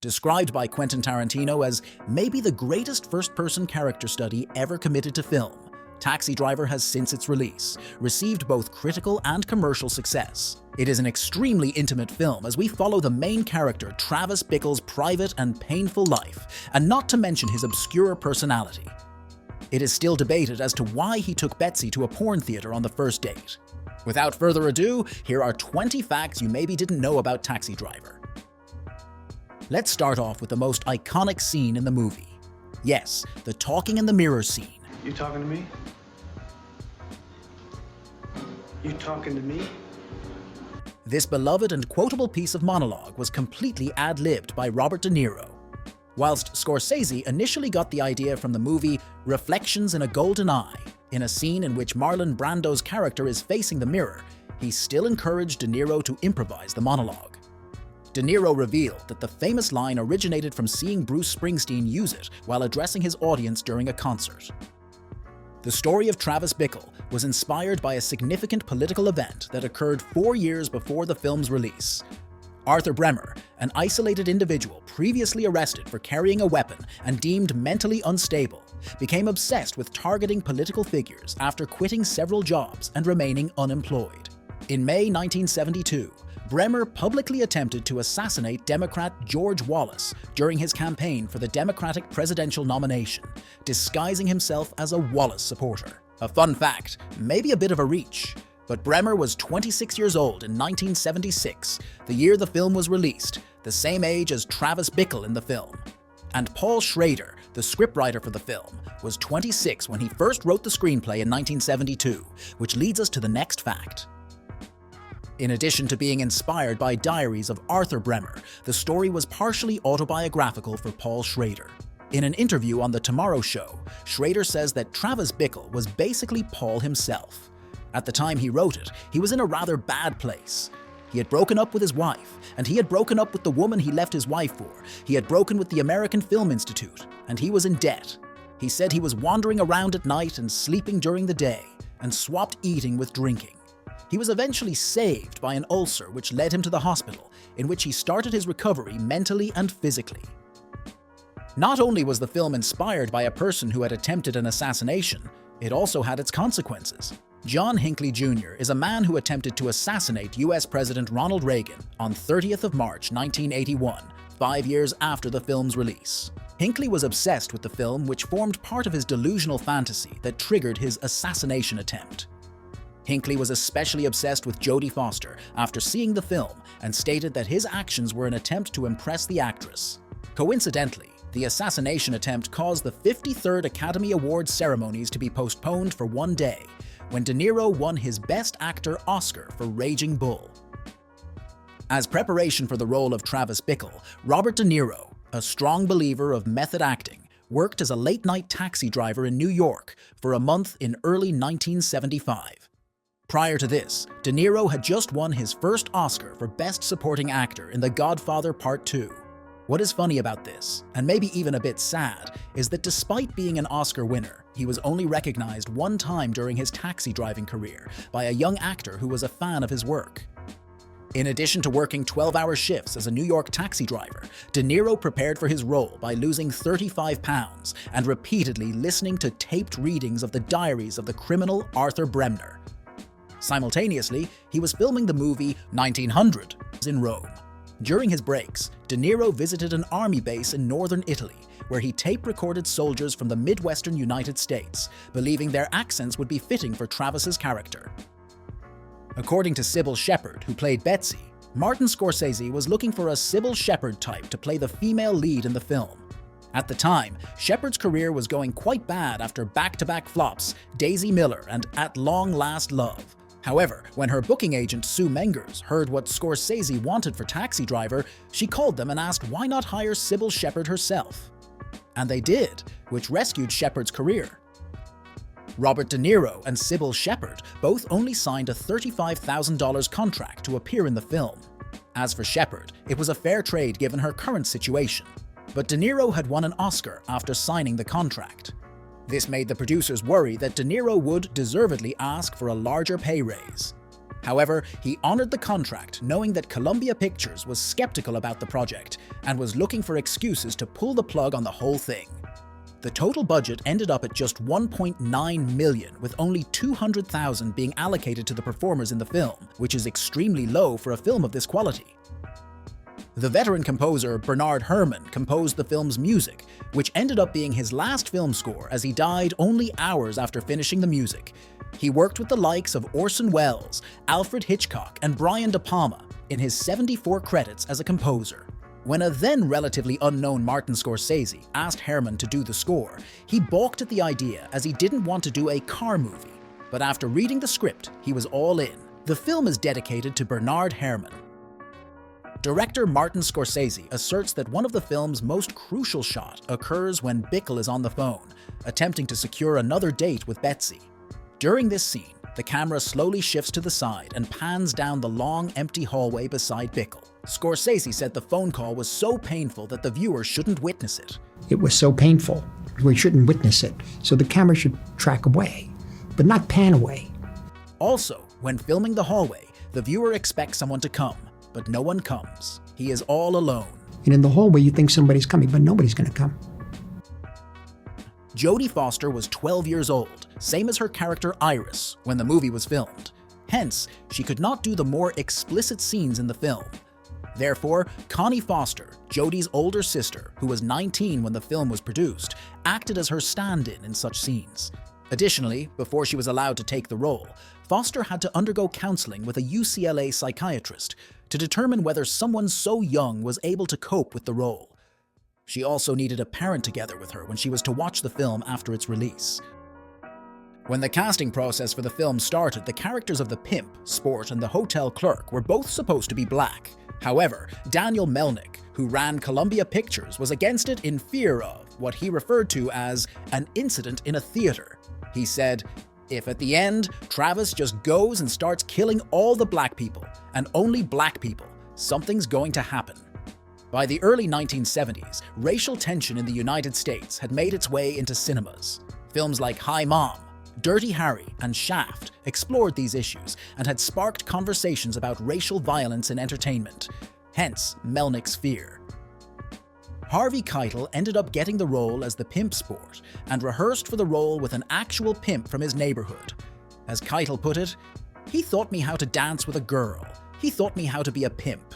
described by Quentin Tarantino as maybe the greatest first-person character study ever committed to film. Taxi Driver has since its release received both critical and commercial success. It is an extremely intimate film as we follow the main character Travis Bickle's private and painful life, and not to mention his obscure personality. It is still debated as to why he took Betsy to a porn theater on the first date. Without further ado, here are 20 facts you maybe didn't know about Taxi Driver. Let's start off with the most iconic scene in the movie. Yes, the talking in the mirror scene. You talking to me? You talking to me? This beloved and quotable piece of monologue was completely ad-libbed by Robert Di Niro. Whilst Scorsese initially got the idea from the movie Reflections in a Golden Eye, in a scene in which Marlon Brando's character is facing the mirror, he still encouraged Di Niro to improvise the monologue. Di Niro revealed that the famous line originated from seeing Bruce Springsteen use it while addressing his audience during a concert. The story of Travis Bickle was inspired by a significant political event that occurred 4 years before the film's release. Arthur Bremer, an isolated individual previously arrested for carrying a weapon and deemed mentally unstable, became obsessed with targeting political figures after quitting several jobs and remaining unemployed. In May 1972, Bremer publicly attempted to assassinate Democrat George Wallace during his campaign for the Democratic presidential nomination, disguising himself as a Wallace supporter. A fun fact, maybe a bit of a reach, but Bremer was 26 years old in 1976, the year the film was released, the same age as Travis Bickle in the film. And Paul Schrader, the scriptwriter for the film, was 26 when he first wrote the screenplay in 1972, which leads us to the next fact. In addition to being inspired by diaries of Arthur Bremer, the story was partially autobiographical for Paul Schrader. In an interview on The Tomorrow Show, Schrader says that Travis Bickle was basically Paul himself. At the time he wrote it, he was in a rather bad place. He had broken up with his wife, and he had broken up with the woman he left his wife for. He had broken with the American Film Institute, and he was in debt. He said he was wandering around at night and sleeping during the day, and swapped eating with drinking. He was eventually saved by an ulcer which led him to the hospital, in which he started his recovery mentally and physically. Not only was the film inspired by a person who had attempted an assassination, it also had its consequences. John Hinckley Jr. is a man who attempted to assassinate US President Ronald Reagan on 30th of March 1981, 5 years after the film's release. Hinckley was obsessed with the film, which formed part of his delusional fantasy that triggered his assassination attempt. Hinckley was especially obsessed with Jodie Foster after seeing the film and stated that his actions were an attempt to impress the actress. Coincidentally, the assassination attempt caused the 53rd Academy Awards ceremonies to be postponed for one day, when Di Niro won his Best Actor Oscar for Raging Bull. As preparation for the role of Travis Bickle, Robert De Niro, a strong believer of method acting, worked as a late-night taxi driver in New York for a month in early 1975. Prior to this, De Niro had just won his first Oscar for Best Supporting Actor in The Godfather Part 2. What is funny about this, and maybe even a bit sad, is that despite being an Oscar winner, he was only recognized one time during his taxi driving career by a young actor who was a fan of his work. In addition to working 12-hour shifts as a New York taxi driver, De Niro prepared for his role by losing 35 pounds and repeatedly listening to taped readings of the diaries of the criminal Arthur Bremer. Simultaneously, he was filming the movie 1900 in Rome. During his breaks, De Niro visited an army base in northern Italy, where he tape-recorded soldiers from the Midwestern United States, believing their accents would be fitting for Travis's character. According to Sybil Shepherd, who played Betsy, Martin Scorsese was looking for a Sybil Shepherd type to play the female lead in the film. At the time, Shepherd's career was going quite bad after back-to-back flops Daisy Miller and At Long Last Love. However, when her booking agent Sue Mengers heard what Scorsese wanted for Taxi Driver, she called them and asked why not hire Sybil Shepherd herself. And they did, which rescued Shepherd's career. Robert De Niro and Sybil Shepherd both only signed a $35,000 contract to appear in the film. As for Shepherd, it was a fair trade given her current situation. But De Niro had won an Oscar after signing the contract. This made the producers worry that De Niro would deservedly ask for a larger pay raise. However, he honored the contract knowing that Columbia Pictures was skeptical about the project and was looking for excuses to pull the plug on the whole thing. The total budget ended up at just $1.9 million, with only $200,000 being allocated to the performers in the film, which is extremely low for a film of this quality. The veteran composer Bernard Herrmann composed the film's music, which ended up being his last film score as he died only hours after finishing the music. He worked with the likes of Orson Welles, Alfred Hitchcock, and Brian De Palma in his 74 credits as a composer. When a then relatively unknown Martin Scorsese asked Herrmann to do the score, he balked at the idea as he didn't want to do a car movie. But after reading the script, he was all in. The film is dedicated to Bernard Herrmann. Director Martin Scorsese asserts that one of the film's most crucial shots occurs when Bickle is on the phone, attempting to secure another date with Betsy. During this scene, the camera slowly shifts to the side and pans down the long, empty hallway beside Bickle. Scorsese said the phone call was so painful that the viewer shouldn't witness it. It was so painful, we shouldn't witness it, so the camera should track away, but not pan away. Also, when filming the hallway, the viewer expects someone to come, but no one comes. He is all alone. And in the hallway, you think somebody's coming, but nobody's going to come. Jodie Foster was 12 years old, same as her character Iris, when the movie was filmed. Hence, she could not do the more explicit scenes in the film. Therefore, Connie Foster, Jodie's older sister, who was 19 when the film was produced, acted as her stand-in in such scenes. Additionally, before she was allowed to take the role, Foster had to undergo counseling with a UCLA psychiatrist to determine whether someone so young was able to cope with the role. She also needed a parent together with her when she was to watch the film after its release. When the casting process for the film started, the characters of the pimp, sport, and the hotel clerk were both supposed to be black. However, Daniel Melnick, who ran Columbia Pictures, was against it in fear of what he referred to as an incident in a theater. He said, "If at the end, Travis just goes and starts killing all the black people, and only black people, something's going to happen." By the early 1970s, racial tension in the United States had made its way into cinemas. Films like Hi Mom, Dirty Harry, and Shaft explored these issues and had sparked conversations about racial violence in entertainment, hence Melnick's fear. Harvey Keitel ended up getting the role as the pimp sport and rehearsed for the role with an actual pimp from his neighborhood. As Keitel put it, "He taught me how to dance with a girl. He taught me how to be a pimp."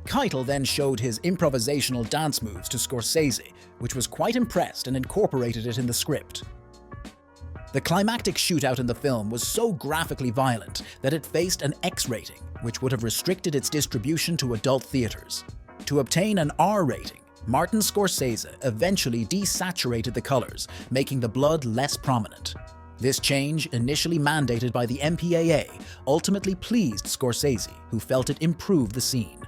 Keitel then showed his improvisational dance moves to Scorsese, which was quite impressed and incorporated it in the script. The climactic shootout in the film was so graphically violent that it faced an X rating, which would have restricted its distribution to adult theaters. To obtain an R rating, Martin Scorsese eventually desaturated the colors, making the blood less prominent. This change, initially mandated by the MPAA, ultimately pleased Scorsese, who felt it improved the scene.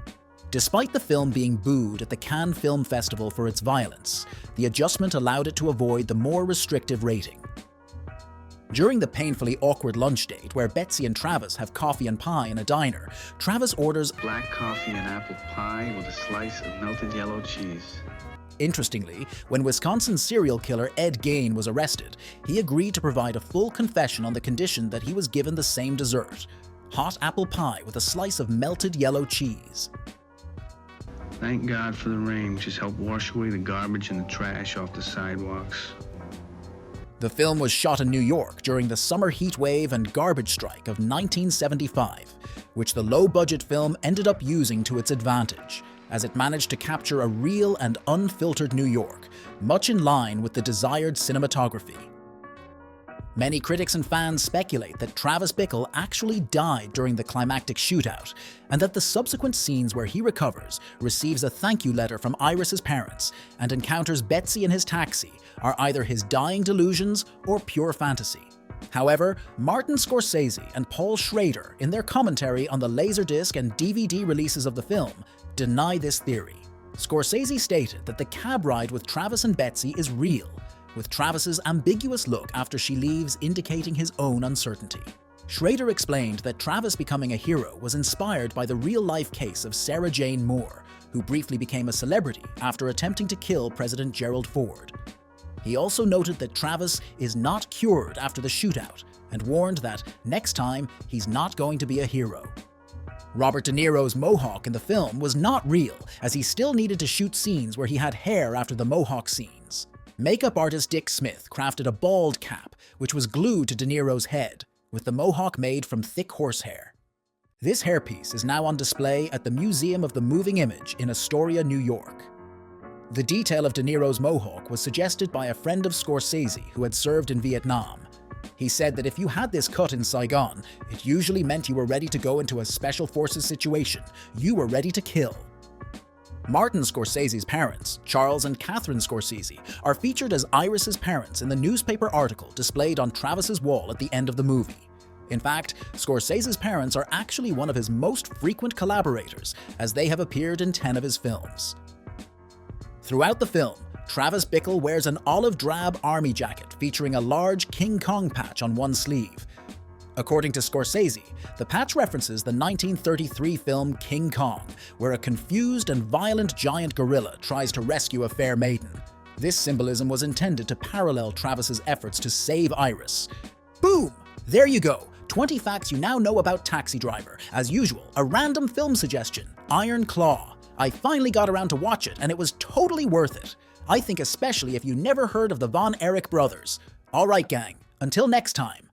Despite the film being booed at the Cannes Film Festival for its violence, the adjustment allowed it to avoid the more restrictive rating. During the painfully awkward lunch date where Betsy and Travis have coffee and pie in a diner, Travis orders black coffee and apple pie with a slice of melted yellow cheese. Interestingly, when Wisconsin serial killer Ed Gein was arrested, he agreed to provide a full confession on the condition that he was given the same dessert, hot apple pie with a slice of melted yellow cheese. Thank God for the rain, which has helped wash away the garbage and the trash off the sidewalks. The film was shot in New York during the summer heat wave and garbage strike of 1975, which the low-budget film ended up using to its advantage, as it managed to capture a real and unfiltered New York, much in line with the desired cinematography. Many critics and fans speculate that Travis Bickle actually died during the climactic shootout, and that the subsequent scenes where he recovers, receives a thank you letter from Iris's parents, and encounters Betsy in his taxi are either his dying delusions or pure fantasy. However, Martin Scorsese and Paul Schrader, in their commentary on the Laserdisc and DVD releases of the film, deny this theory. Scorsese stated that the cab ride with Travis and Betsy is real, with Travis's ambiguous look after she leaves indicating his own uncertainty. Schrader explained that Travis becoming a hero was inspired by the real-life case of Sarah Jane Moore, who briefly became a celebrity after attempting to kill President Gerald Ford. He also noted that Travis is not cured after the shootout, and warned that next time he's not going to be a hero. Robert De Niro's mohawk in the film was not real, as he still needed to shoot scenes where he had hair after the mohawk scenes. Makeup artist Dick Smith crafted a bald cap, which was glued to De Niro's head, with the mohawk made from thick horsehair. This hairpiece is now on display at the Museum of the Moving Image in Astoria, New York. The detail of De Niro's mohawk was suggested by a friend of Scorsese who had served in Vietnam. He said that if you had this cut in Saigon, it usually meant you were ready to go into a special forces situation. You were ready to kill. Martin Scorsese's parents, Charles and Catherine Scorsese, are featured as Iris's parents in the newspaper article displayed on Travis's wall at the end of the movie. In fact, Scorsese's parents are actually one of his most frequent collaborators, as they have appeared in 10 of his films. Throughout the film, Travis Bickle wears an olive-drab army jacket featuring a large King Kong patch on one sleeve. According to Scorsese, the patch references the 1933 film King Kong, where a confused and violent giant gorilla tries to rescue a fair maiden. This symbolism was intended to parallel Travis's efforts to save Iris. Boom! There you go! 20 facts you now know about Taxi Driver. As usual, a random film suggestion, Iron Claw. I finally got around to watch it, and it was totally worth it. I think especially if you never heard of the Von Erich brothers. Alright gang, until next time.